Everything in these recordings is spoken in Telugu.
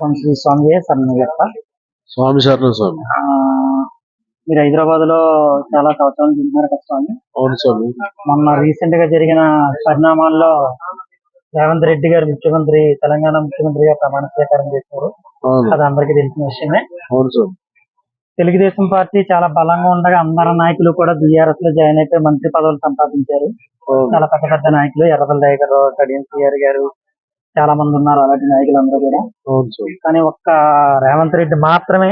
ఓం శ్రీ స్వామియే శరణయ్యప్ప. స్వామి శరణం స్వామి. ఆ, మీరు హైదరాబాద్ లో చాలా సంవత్సరాలు తింటున్నారు కదా స్వామి. అవును స్వామి. మొన్న రీసెంట్ గా జరిగిన పరిణామాల్లో రేవంత్ రెడ్డి గారు తెలంగాణ ముఖ్యమంత్రిగా ప్రమాణ స్వీకారం చేశారు. అవును అది అందరికీ తెలిసిన విషయమే. అవును స్వామి. తెలుగుదేశం పార్టీ చాలా బలంగా ఉండగా అందరు నాయకులు కూడా బీఆర్ఎస్ లో జాయిన్ అయిపోయి మంత్రి పదవులు సంపాదించారు. అవును చాలా పెద్ద పెద్ద నాయకులు ఎర్రబెల్లి గారు, కడియం సిఆర్ గారు, చాలా మంది ఉన్నారు అలాంటి నాయకులు అందరూ కూడా. అవును స్వామి. కానీ ఒక్క రేవంత్ రెడ్డి మాత్రమే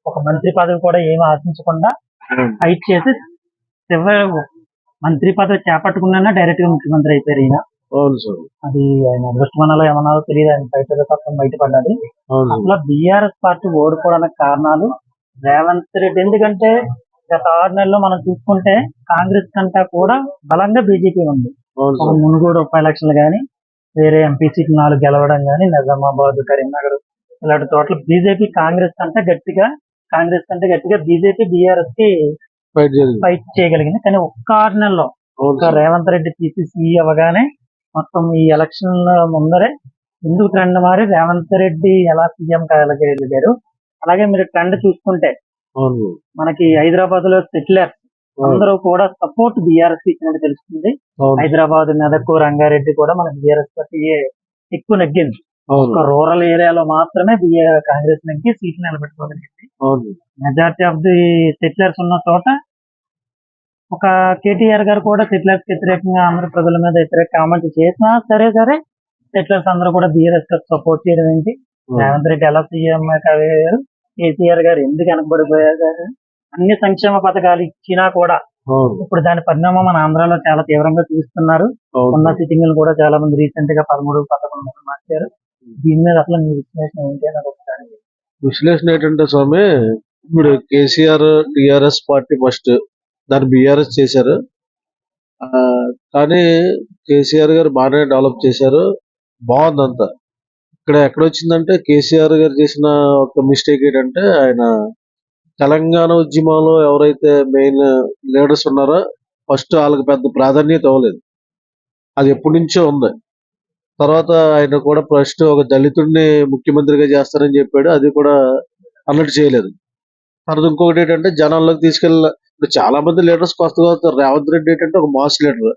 ఒక మంత్రి పదవి కూడా ఏమి ఆశించకుండా అవును ఫైట్ చేసి చివరి మంత్రి పదవి చేపట్టుకున్నా డైరెక్ట్ గా ముఖ్యమంత్రి అయిపోయారు ఈయన. అవును స్వామి. అది ఆయన అదృష్టమనాలో ఏమన్నారో తెలియదు, ఆయన బయట తత్వం బయటపడ్డది. అవును అట్లా బీఆర్ఎస్ పార్టీ ఓడిపోవడానికి కారణాలు రేవంత్ రెడ్డి. ఎందుకంటే గత 6 నెలల్లో మనం చూసుకుంటే కాంగ్రెస్ కంటే కూడా బలంగా బీజేపీ ఉంది. అవును ఒక స్వామి. మునుగోడు ఉప ఎలక్షన్లు గానీ, వేరే ఎంపీ సీట్లు 4 గెలవడం గానీ, నిజామాబాద్, కరీంనగర్ ఇలాంటి చోట్ల బీజేపీ కాంగ్రెస్ కంటే గట్టిగా బీజేపీ బీఆర్ఎస్ కి ఫైట్ జరిగింది. ఫైట్ చేయగలిగింది. కానీ ఒక్క 6 నెలల్లో అవును ఒక్క స్వామి. రేవంత్ రెడ్డి పిసిసి అవగానే మొత్తం ఈ ఎలక్షన్ ముందరే ఎందుకు ట్రెండ్ మారి రేవంత్ రెడ్డి ఎలా సీఎం కాగలిగారు. అలాగే మీరు ట్రెండ్ చూసుకుంటే అవును మనకి హైదరాబాద్ లో సెటిలర్ అవును అందరూ కూడా సపోర్ట్ బీఆర్ఎస్ ఇచ్చినట్టు తెలుస్తుంది. అవును హైదరాబాద్, మెదక్, రంగారెడ్డి కూడా మన బీఆర్ఎస్ పార్టీ ఎక్కువ నెగ్గింది. అవును ఒక రూరల్ ఏరియాలో మాత్రమే కాంగ్రెస్ నెగ్గి సీట్లు నిలబెట్టుకోగలిగింది. అవును మెజార్టీ ఆఫ్ ది సెటిలర్స్ ఉన్న చోట ఒక కేటీఆర్ గారు కూడా సెటిలర్స్ వ్యతిరేకంగా అందరూ ప్రజల మీద వ్యతిరేక కామెంట్ చేసినా సరే సెటిలర్స్ అందరూ కూడా బీఆర్ఎస్ సపోర్ట్ చేయడం ఏంటి, రేవంత్ రెడ్డి ఎలా సీఎం అయ్యారు, కేసీఆర్ గారు ఎందుకు వెనకబడిపోయారు, అన్ని సంక్షేమ పథకాలు ఇచ్చినా కూడా అవును ఇప్పుడు దాని పరిణామం మన ఆంధ్రాలో చాలా తీవ్రంగా చూస్తున్నారు. ఉన్న అవును. సిట్టింగ్లు కూడా చాలా మంది రీసెంట్ గా 13, 11 మార్చారు. దీని మీద అసలు మీ విశ్లేషణ ఏంటి అని ఒకసారి. విశ్లేషణ ఏంటంటే స్వామి, ఇప్పుడు కేసీఆర్ టిఆర్ఎస్ పార్టీ ఫస్ట్ దాన్ని బీఆర్ఎస్ చేశారు. ఆ, కానీ కేసీఆర్ గారు బాగానే డెవలప్ చేశారు, బాగుందంతా. ఇక్కడ ఎక్కడొచ్చిందంటే కేసీఆర్ గారు చేసిన ఒక మిస్టేక్ ఏంటంటే, ఆయన తెలంగాణ ఉద్యమంలో ఎవరైతే మెయిన్ లీడర్స్ ఉన్నారో ఫస్ట్ వాళ్ళకి పెద్ద ప్రాధాన్యత ఇవ్వలేదు. అది ఎప్పటి నుంచో ఉంది. తర్వాత ఆయన కూడా ఫస్ట్ ఒక దళితుడిని ముఖ్యమంత్రిగా చేస్తారని చెప్పాడు, అది కూడా అన్నట్టు చేయలేదు. తర్వాత ఇంకొకటి ఏంటంటే జనాల్లోకి ఇప్పుడు చాలా మంది లీడర్స్ కొత్తగా వస్తారు. రేవంత్ రెడ్డి ఏంటంటే ఒక మాస్ లీడర్.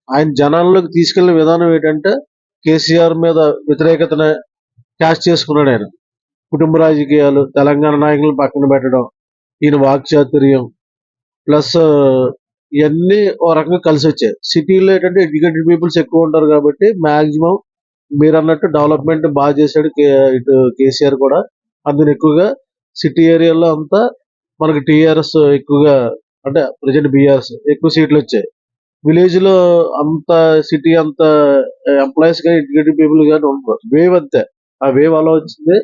ఆయన జనాల్లోకి తీసుకెళ్లిన విధానం ఏంటంటే కేసీఆర్ మీద వ్యతిరేకతను క్యాష్ చేసుకున్నాడు ఆయన. కుటుంబ రాజకీయాలు, తెలంగాణ నాయకులను పక్కన పెట్టడం, ఈయన వాక్చాతుర్యం ప్లస్ ఇవన్నీ ఓ రకంగా కలిసి వచ్చాయి. సిటీలో ఏంటంటే ఎడ్యుకేటెడ్ పీపుల్స్ ఎక్కువ ఉంటారు కాబట్టి మాక్సిమం మీరు అన్నట్టు డెవలప్మెంట్ బాగా చేశాడు ఇటు కేసీఆర్ కూడా. అందులో ఎక్కువగా సిటీ ఏరియాలో అంతా మనకి టీఆర్ఎస్ ఎక్కువగా, అంటే ప్రజెంట్ బీఆర్ఎస్ ఎక్కువ సీట్లు వచ్చాయి. విలేజ్ లో అంత సిటీ అంత ఎంప్లాయీస్ కానీ ఎడ్యుకేటెడ్ పీపుల్ కానీ ఉంటారు. వేవ్ అంతే, ఆ వేవ్ అలా వచ్చింది.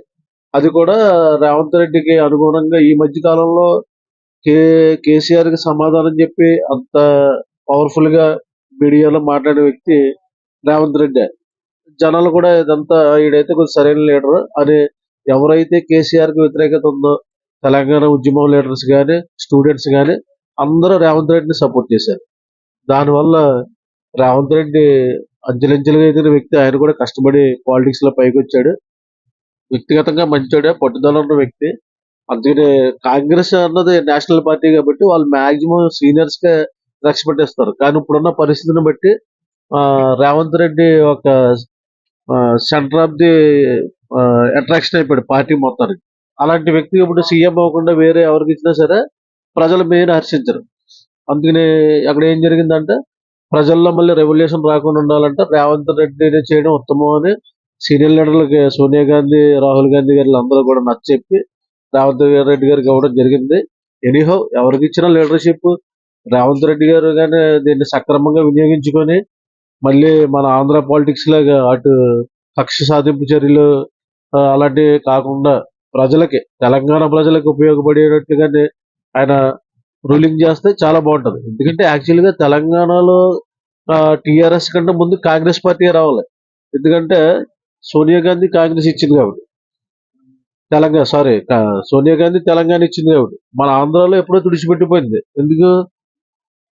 అది కూడా రేవంత్ రెడ్డికి అనుగుణంగా ఈ మధ్య కాలంలో కేసీఆర్ కి సమాధానం చెప్పి అంత పవర్ఫుల్ గా మీడియాలో మాట్లాడే వ్యక్తి రేవంత్ రెడ్డి. జనాలు కూడా ఇదంతా ఈడైతే కొంచెం సరైన లీడర్ అని, ఎవరైతే కేసీఆర్ కి వ్యతిరేకత ఉందో తెలంగాణ ఉద్యమం లీడర్స్ కానీ స్టూడెంట్స్ కానీ అందరూ రేవంత్ రెడ్డిని సపోర్ట్ చేశారు. దానివల్ల రేవంత్ రెడ్డి అంచెలంచెలుగా ఎదిగిన వ్యక్తి. ఆయన కూడా కష్టపడి పాలిటిక్స్ లో పైకి వచ్చాడు. వ్యక్తిగతంగా మంచోడే, పట్టుదల ఉన్న వ్యక్తి. అందుకని కాంగ్రెస్ అన్నది నేషనల్ పార్టీ కాబట్టి వాళ్ళు మాక్సిమం సీనియర్స్ కే రెస్పెక్ట్ ఇస్తారు. కానీ ఇప్పుడున్న పరిస్థితిని బట్టి రేవంత్ రెడ్డి ఒక సెంటర్ ఆఫ్ ది అట్రాక్షన్ అయిపోయాడు పార్టీ మొత్తానికి. అలాంటి వ్యక్తి ఇప్పుడు సీఎం అవ్వకుండా వేరే ఎవరికి ఇచ్చినా సరే ప్రజలు మెయిన్ హర్షించరు. అందుకని అక్కడ ఏం జరిగిందంటే, ప్రజల్లో మళ్ళీ రెవల్యూషన్ రాకుండా ఉండాలంటే రేవంత్ రెడ్డిని చేయడం ఉత్తమం అని సీనియర్ లీడర్లకి సోనియా గాంధీ, రాహుల్ గాంధీ గారు అందరూ కూడా నచ్చచెప్పి రేవంత్ రెడ్డి గారికి ఇవ్వడం జరిగింది. ఎనీహౌ ఎవరికి ఇచ్చిన లీడర్షిప్ రేవంత్ రెడ్డి గారు కానీ దీన్ని సక్రమంగా వినియోగించుకొని మళ్ళీ మన ఆంధ్ర పాలిటిక్స్ లాగా అటు కక్ష సాధింపు చర్యలు అలాంటివి కాకుండా ప్రజలకి, తెలంగాణ ప్రజలకు ఉపయోగపడేటట్టుగానే ఆయన రూలింగ్ చేస్తే చాలా బాగుంటది. ఎందుకంటే యాక్చువల్ గా తెలంగాణలో టిఆర్ఎస్ కంటే ముందు కాంగ్రెస్ పార్టీ రావాలి. ఎందుకంటే సోనియా గాంధీ కాంగ్రెస్ ఇచ్చింది కాబట్టి, సోనియా గాంధీ తెలంగాణ ఇచ్చింది కాబట్టి మన ఆంధ్రాలో ఎప్పుడో తుడిచిపెట్టిపోయింది. ఎందుకు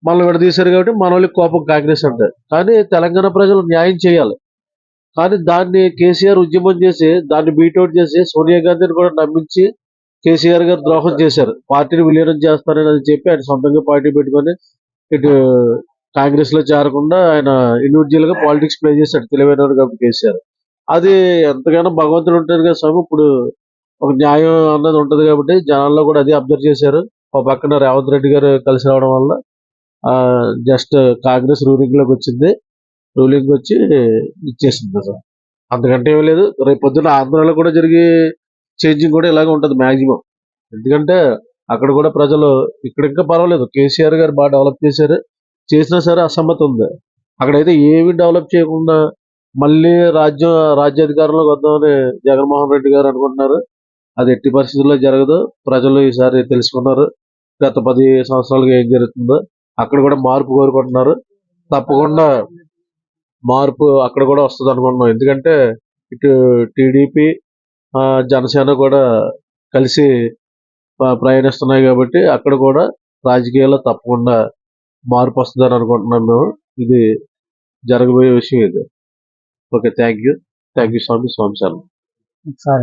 మనల్ని విడదీశారు కాబట్టి మన వాళ్ళకి కోపం కాంగ్రెస్ అంటే. కానీ తెలంగాణ ప్రజలు న్యాయం చేయాలి. కానీ దాన్ని కేసీఆర్ ఉద్యమం చేసి దాన్ని బీటౌట్ చేసి సోనియా గాంధీని కూడా నమ్మించి కేసీఆర్ గారు ద్రోహం చేశారు. పార్టీని విలీనం చేస్తారని అని చెప్పి ఆయన సొంతంగా పార్టీ పెట్టుకొని ఇటు కాంగ్రెస్ లో చేరకుండా ఆయన ఇండివిజువల్ గా పాలిటిక్స్ ప్లే చేశాడు, తెలివైనవాడు కాబట్టి కేసీఆర్. అది ఎంతగానో భగవంతుడు ఉంటాడు కదా స్వామి. ఇప్పుడు ఒక న్యాయం అన్నది ఉంటది కాబట్టి జనాల్లో కూడా అదే అబ్జర్వ్ చేశారు. ఒక పక్కన రేవంత్ రెడ్డి గారు కలిసి రావడం వల్ల జస్ట్ కాంగ్రెస్ రూలింగ్ లోకి వచ్చింది. రూలింగ్ వచ్చి ఇచ్చేసింది సార్. అంతకంటే ఏమీ లేదు. రేపు పొద్దున్న ఆంధ్రాలో కూడా జరిగే చేంజింగ్ కూడా ఇలాగే ఉంటది మాక్సిమం. ఎందుకంటే అక్కడ కూడా ప్రజలు ఇక్కడ ఇంకా పర్వాలేదు, కేసీఆర్ గారు బాగా డెవలప్ చేశారు. చేసినా సరే అసమ్మతి ఉంది. అక్కడైతే ఏమి డెవలప్ చేయకుండా మళ్ళీ రాజ్యాధికారంలోకి వద్దామని జగన్మోహన్ రెడ్డి గారు అనుకుంటున్నారు. అది ఎట్టి పరిస్థితుల్లో జరగదు. ప్రజలు ఈసారి తెలుసుకున్నారు గత 10 సంవత్సరాలుగా ఏం జరుగుతుందో. అక్కడ కూడా మార్పు కోరుకుంటున్నారు. తప్పకుండా మార్పు అక్కడ కూడా వస్తుంది అనుకుంటున్నాం. ఎందుకంటే ఇటు టీడీపీ జనసేన కూడా కలిసి ప్రయాణిస్తున్నాయి కాబట్టి అక్కడ కూడా రాజకీయాల్లో తప్పకుండా మార్పు వస్తుందని అనుకుంటున్నాం మేము. ఇది జరగబోయే విషయం ఇది. Okay, thank you Swami. Swami sir. సరే.